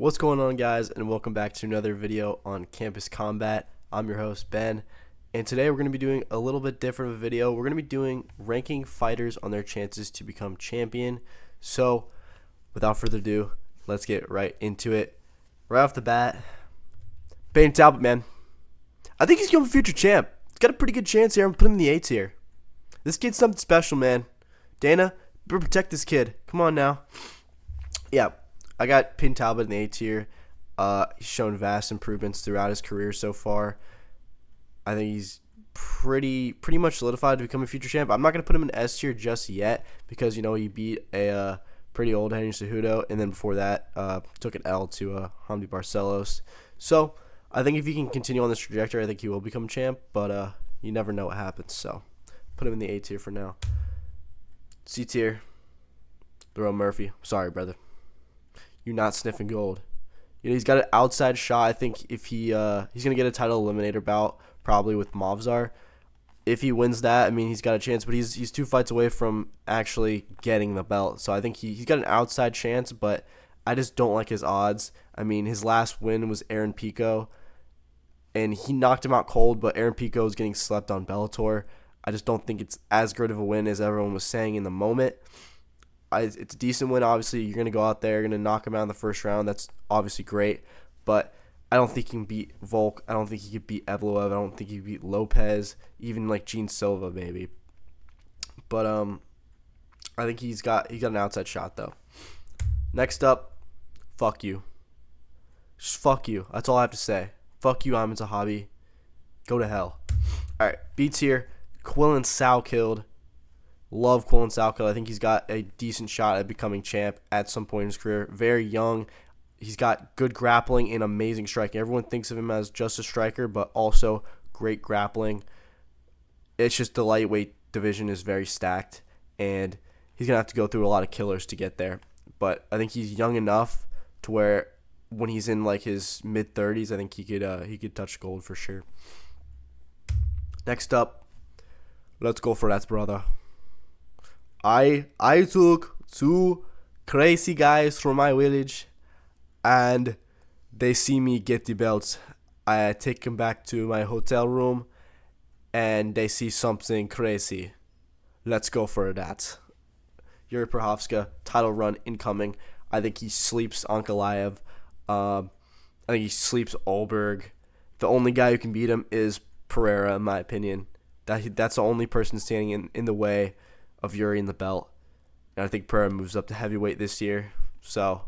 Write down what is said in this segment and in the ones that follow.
What's going on, guys, and welcome back to another video on Campus Combat. I'm your host, Ben, and today we're going to be doing a little bit different of a video. We're going to be doing ranking fighters on their chances to become champion. So, without further ado, let's get right into it. Right off the bat, Payne Talbot, man. I think he's going to be a future champ. He's got a pretty good chance here. I'm putting him in the A tier. This kid's something special, man. Dana, better protect this kid. Come on now. Yeah. I got Payne Talbot in the A tier. He's shown vast improvements throughout his career so far. I think he's pretty much solidified to become a future champ. I'm not going to put him in S tier just yet because, you know, he beat a pretty old Henry Cejudo, and then before that took an L to Hamdi Barcelos. So I think if he can continue on this trajectory, I think he will become champ, but you never know what happens. So put him in the A tier for now. C tier, Lerone Murphy. Sorry, brother. You're not sniffing gold. You know, he's got an outside shot. I think if he's gonna get a title eliminator bout probably with Movzar. If he wins that, I mean, he's got a chance, but he's 2 fights away from actually getting the belt. So I think he's got an outside chance, but I just don't like his odds. I mean, his last win was Aaron Pico, and he knocked him out cold, but Aaron Pico is getting slept on Bellator. I just don't think it's as good of a win as everyone was saying in the moment. It's a decent win. Obviously, you're going to go out there, you're going to knock him out in the first round. That's obviously great. But I don't think he can beat Volk. I don't think he could beat Evloev. I don't think he could beat Lopez. Even like Gene Silva, maybe. But I think he's got an outside shot, though. Next up, fuck you. Just fuck you. That's all I have to say. Fuck you, Ahmed Zahabi. Go to hell. All right, B tier. Quillen Salkilled. Love Quillen Salkilled. I think he's got a decent shot at becoming champ at some point in his career. Very young. He's got good grappling and amazing striking. Everyone thinks of him as just a striker, but also great grappling. It's just the lightweight division is very stacked, and he's going to have to go through a lot of killers to get there. But I think he's young enough to where when he's in like his mid-30s, I think he could touch gold for sure. Next up, let's go for that, brother. I took 2 crazy guys from my village, and they see me get the belts. I take them back to my hotel room, and they see something crazy. Let's go for that. Yuri Prochazka, title run incoming. I think he sleeps Ankalaev. I think he sleeps Olberg. The only guy who can beat him is Pereira, in my opinion. That's the only person standing in the way of Yuri in the belt. And I think Pereira moves up to heavyweight this year. So,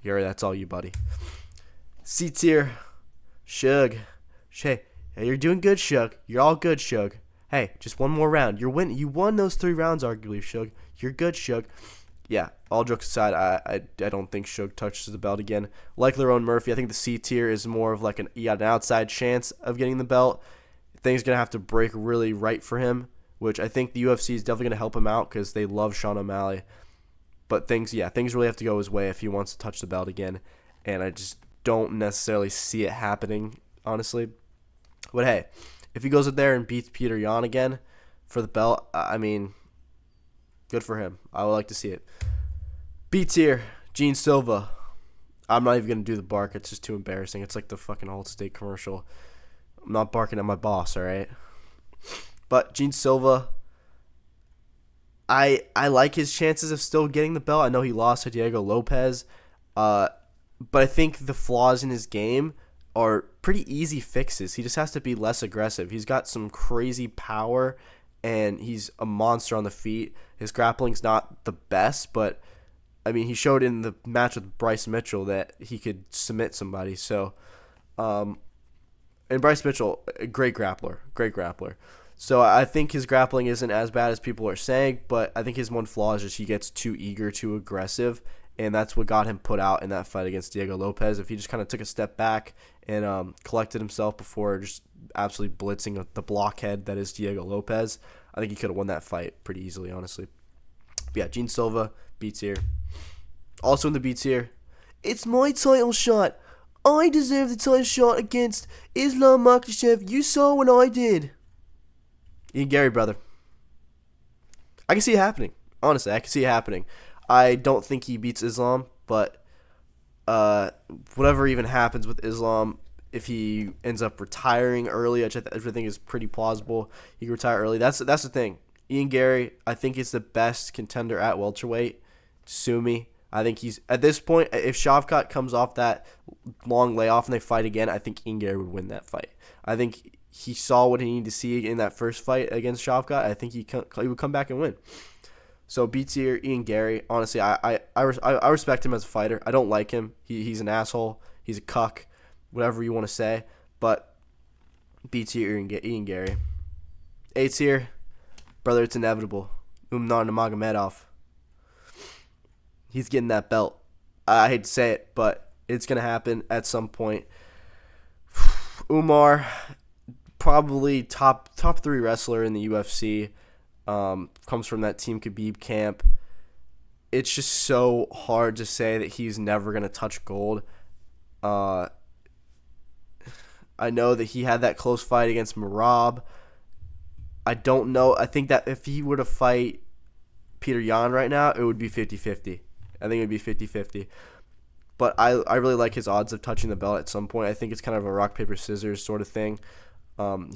Yuri, that's all you, buddy. C tier, Shug. Hey, you're doing good, Shug. You're all good, Shug. Hey, just one more round. You won those 3 rounds, arguably, Shug. You're good, Shug. Yeah, all jokes aside, I don't think Shug touches the belt again. Like Lerone Murphy, I think the C tier is more of like an outside chance of getting the belt. Things going to have to break really right for him, which I think the UFC is definitely going to help him out because they love Sean O'Malley. But things really have to go his way if he wants to touch the belt again. And I just don't necessarily see it happening, honestly. But hey, if he goes up there and beats Peter Yan again for the belt, I mean, good for him. I would like to see it. B tier, Gene Silva. I'm not even going to do the bark. It's just too embarrassing. It's like the fucking Allstate commercial. I'm not barking at my boss, all right? But Gene Silva, I like his chances of still getting the belt. I know he lost to Diego Lopez, but I think the flaws in his game are pretty easy fixes. He just has to be less aggressive. He's got some crazy power, and he's a monster on the feet. His grappling's not the best, but, I mean, he showed in the match with Bryce Mitchell that he could submit somebody. So, and Bryce Mitchell, a great grappler. So I think his grappling isn't as bad as people are saying, but I think his one flaw is just he gets too eager, too aggressive, and that's what got him put out in that fight against Diego Lopez. If he just kind of took a step back and collected himself before just absolutely blitzing the blockhead that is Diego Lopez, I think he could have won that fight pretty easily, honestly. But yeah, Gene Silva, B tier. Also in the B tier, it's my title shot. I deserve the title shot against Islam Makhachev. You saw what I did. Ian Gary, brother. I can see it happening. Honestly, I can see it happening. I don't think he beats Islam, but whatever even happens with Islam, if he ends up retiring early, which I think is pretty plausible, he could retire early. That's the thing. Ian Gary, I think, is the best contender at welterweight. Sue me. I think he's, at this point, if Shavkat comes off that long layoff and they fight again, I think Ian Gary would win that fight. I think he saw what he needed to see in that first fight against Shavkat. I think he would come back and win. So B tier, Ian Gary. Honestly, I respect him as a fighter. I don't like him. He's an asshole. He's a cuck, whatever you want to say. But B tier, Ian Gary. A tier, brother, it's inevitable. Umnar Nurmagomedov. He's getting that belt. I hate to say it, but it's going to happen at some point. Umar, probably top 3 wrestler in the UFC. Comes from that Team Khabib camp. It's just so hard to say that he's never going to touch gold. I know that he had that close fight against Merab. I don't know. I think that if he were to fight Peter Yan right now, it would be 50-50. I think it would be 50-50. But I really like his odds of touching the belt at some point. I think it's kind of a rock, paper, scissors sort of thing.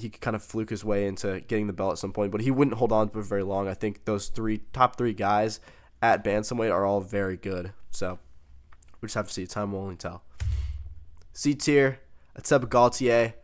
He could kind of fluke his way into getting the belt at some point, but he wouldn't hold on to it very long. I think those top three guys at bantamweight are all very good. So we just have to see. Time will only tell. C tier, Atseba Gaultier.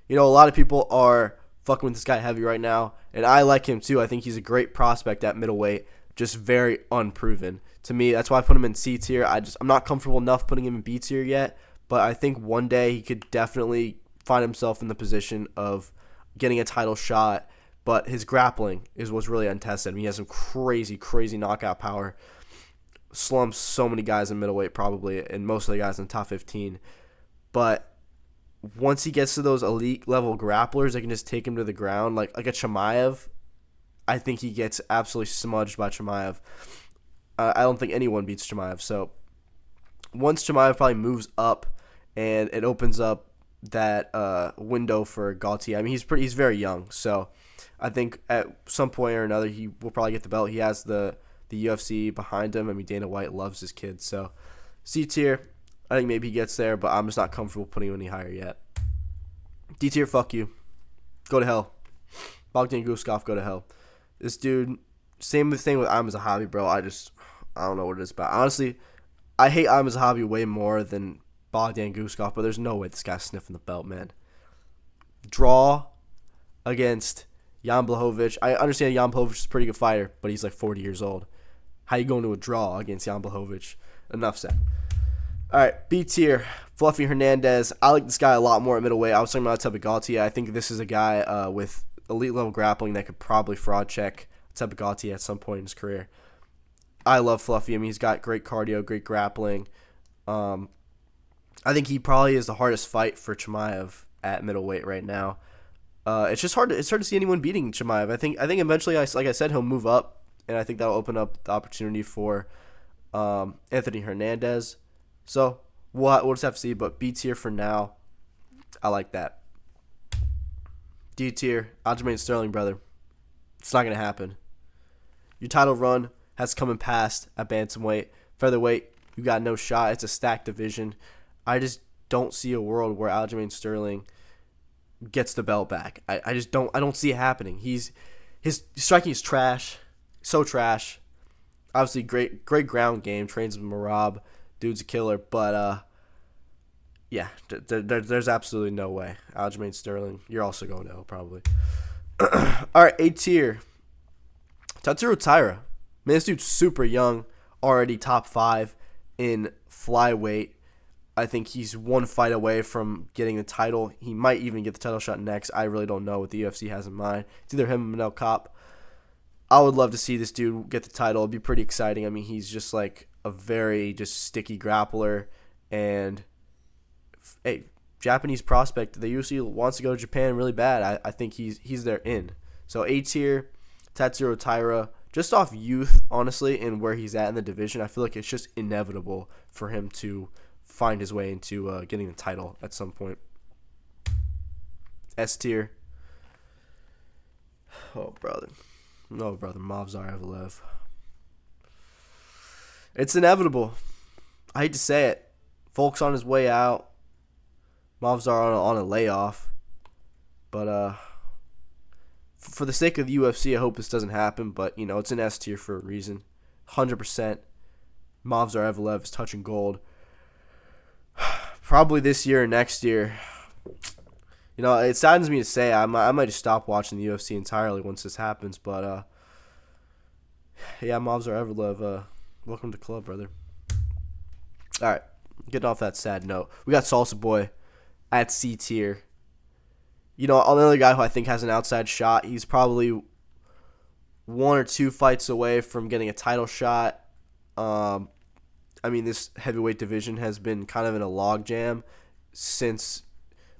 You know, a lot of people are fucking with this guy heavy right now, and I like him too. I think he's a great prospect at middleweight, just very unproven. To me, that's why I put him in C tier. I'm not comfortable enough putting him in B tier yet, but I think one day he could definitely find himself in the position of getting a title shot, but his grappling is what's really untested. I mean, he has some crazy, crazy knockout power. Slumps so many guys in middleweight probably, and most of the guys in the top 15. But once he gets to those elite level grapplers that can just take him to the ground, like a Chimaev, I think he gets absolutely smudged by Chimaev. I don't think anyone beats Chimaev. So once Chimaev probably moves up and it opens up that window for Gaultier. I mean, he's very young, so I think at some point or another he will probably get the belt. He has the UFC behind him. I mean, Dana White loves his kids, so C tier. I think maybe he gets there, but I'm just not comfortable putting him any higher yet. D tier, fuck you. Go to hell. Bogdan Guskov, go to hell. This dude, same thing with I'm as a hobby, bro. I don't know what it is about. Honestly, I hate I'm as a hobby way more than Bogdan Guskov, but there's no way this guy's sniffing the belt, man. Draw against Jan Blachowicz. I understand Jan Blachowicz is a pretty good fighter, but he's like 40 years old. How you going to a draw against Jan Blachowicz? Enough said. All right, B tier, Fluffy Hernandez. I like this guy a lot more at middleweight. I was talking about Atseba Gaultier. I think this is a guy with elite level grappling that could probably fraud check Atseba Gaultier at some point in his career. I love Fluffy. I mean, he's got great cardio, great grappling. I think he probably is the hardest fight for Chimaev at middleweight right now. It's just hard to see anyone beating Chimaev. I think eventually, like I said, he'll move up, and I think that'll open up the opportunity for Anthony Hernandez. So we'll just have to see. But B tier for now, I like that. D tier, Aljamain Sterling, brother. It's not gonna happen. Your title run has come and passed at bantamweight. Featherweight, you got no shot. It's a stacked division. I just don't see a world where Aljamain Sterling gets the belt back. I don't see it happening. His striking is trash. So trash. Obviously great ground game. Trains with Merab. Dude's a killer. But yeah, there's absolutely no way. Aljamain Sterling, you're also going to hell probably. All right, A tier. Tatsuro Taira. Man, this dude's super young. Already top 5 in flyweight. I think he's one fight away from getting the title. He might even get the title shot next. I really don't know what the UFC has in mind. It's either him or Manel Kape. I would love to see this dude get the title. It'd be pretty exciting. I mean, he's just like a very just sticky grappler. And, hey, Japanese prospect. The UFC wants to go to Japan really bad. I think he's their in. So A tier, Tatsuro Taira. Just off youth, honestly, and where he's at in the division, I feel like it's just inevitable for him to find his way into getting the title at some point. S tier. Oh, brother. No, brother. Movsar Evloev. It's inevitable. I hate to say it. Volk's on his way out. Movzar on a layoff. But for the sake of the UFC, I hope this doesn't happen. But, you know, it's an S tier for a reason. 100%. Movzar Evloev is touching gold. Probably this year or next year. You know, it saddens me to say I might just stop watching the UFC entirely once this happens. But, yeah, Movzar Evloev, welcome to the club, brother. All right, getting off that sad note. We got Salsa Boy at C tier. You know, another guy who I think has an outside shot. He's probably 1 or 2 fights away from getting a title shot. I mean, this heavyweight division has been kind of in a logjam since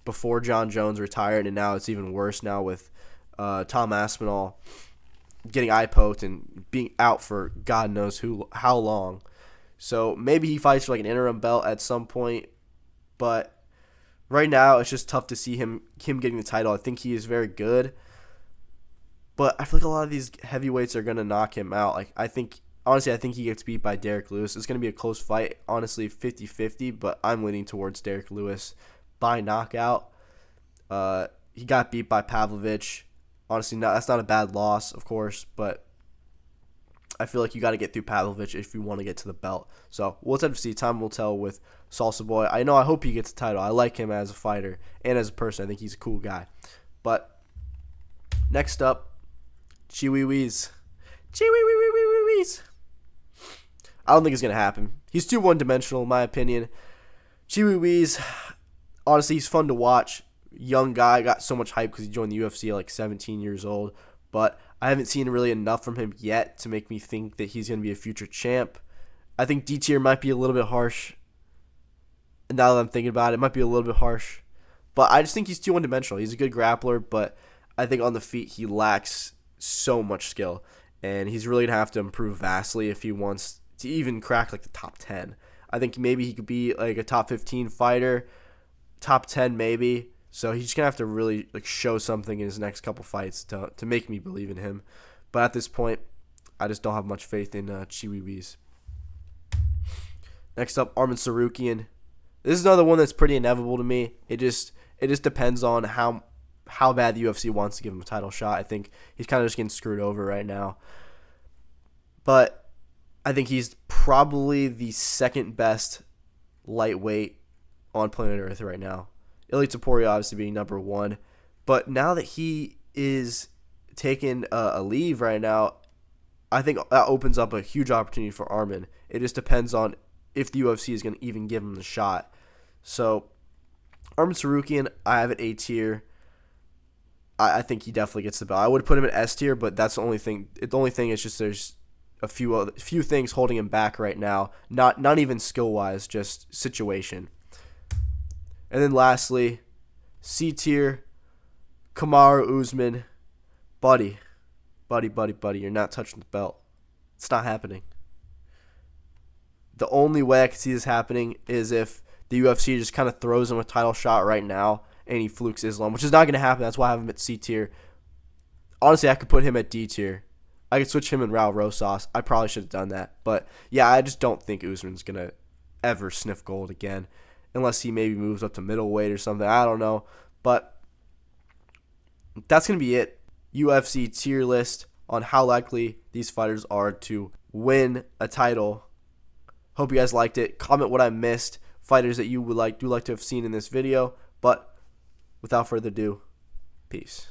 before John Jones retired, and now it's even worse now with Tom Aspinall getting eye poked and being out for God knows how long. So maybe he fights for like an interim belt at some point, but right now it's just tough to see him getting the title. I think he is very good, but I feel like a lot of these heavyweights are gonna knock him out. Like honestly, I think he gets beat by Derek Lewis. It's going to be a close fight, honestly, 50-50, but I'm leaning towards Derek Lewis by knockout. He got beat by Pavlovich. Honestly, that's not a bad loss, of course, but I feel like you got to get through Pavlovich if you want to get to the belt. So we'll have to see. Time will tell with Salsa Boy. I hope he gets the title. I like him as a fighter and as a person. I think he's a cool guy. But next up, Chiwiwis. Chiwiwis. I don't think it's going to happen. He's too one-dimensional, in my opinion. Chiwiwis, honestly, he's fun to watch. Young guy, got so much hype because he joined the UFC at like 17 years old. But I haven't seen really enough from him yet to make me think that he's going to be a future champ. I think D tier might be a little bit harsh. And now that I'm thinking about it, it might be a little bit harsh. But I just think he's too one-dimensional. He's a good grappler, but I think on the feet he lacks so much skill. And he's really going to have to improve vastly if he wants to even crack like the top 10. I think maybe he could be like a top 15 fighter, top 10 maybe. So he's going to have to really like show something in his next couple fights to make me believe in him. But at this point, I just don't have much faith in Chiwiwis. Next up, Arman Tsarukyan. This is another one that's pretty inevitable to me. It just depends on how bad the UFC wants to give him a title shot. I think he's kind of just getting screwed over right now. But I think he's probably the second best lightweight on planet Earth right now. Ilia Topuria obviously being number 1. But now that he is taking a leave right now, I think that opens up a huge opportunity for Arman. It just depends on if the UFC is going to even give him the shot. So Arman Tsarukyan, I have at A tier. I think he definitely gets the belt. I would put him at S tier, but that's the only thing. The only thing is just there's a few things holding him back right now. Not even skill-wise, just situation. And then lastly, C tier, Kamaru Usman. Buddy, you're not touching the belt. It's not happening. The only way I can see this happening is if the UFC just kind of throws him a title shot right now and he flukes Islam, which is not going to happen. That's why I have him at C tier. Honestly, I could put him at D tier. I could switch him and Raul Rosas. I probably should have done that. But, yeah, I just don't think Usman's going to ever sniff gold again unless he maybe moves up to middleweight or something. I don't know. But that's going to be it. UFC tier list on how likely these fighters are to win a title. Hope you guys liked it. Comment what I missed, fighters that you would like to have seen in this video. But without further ado, peace.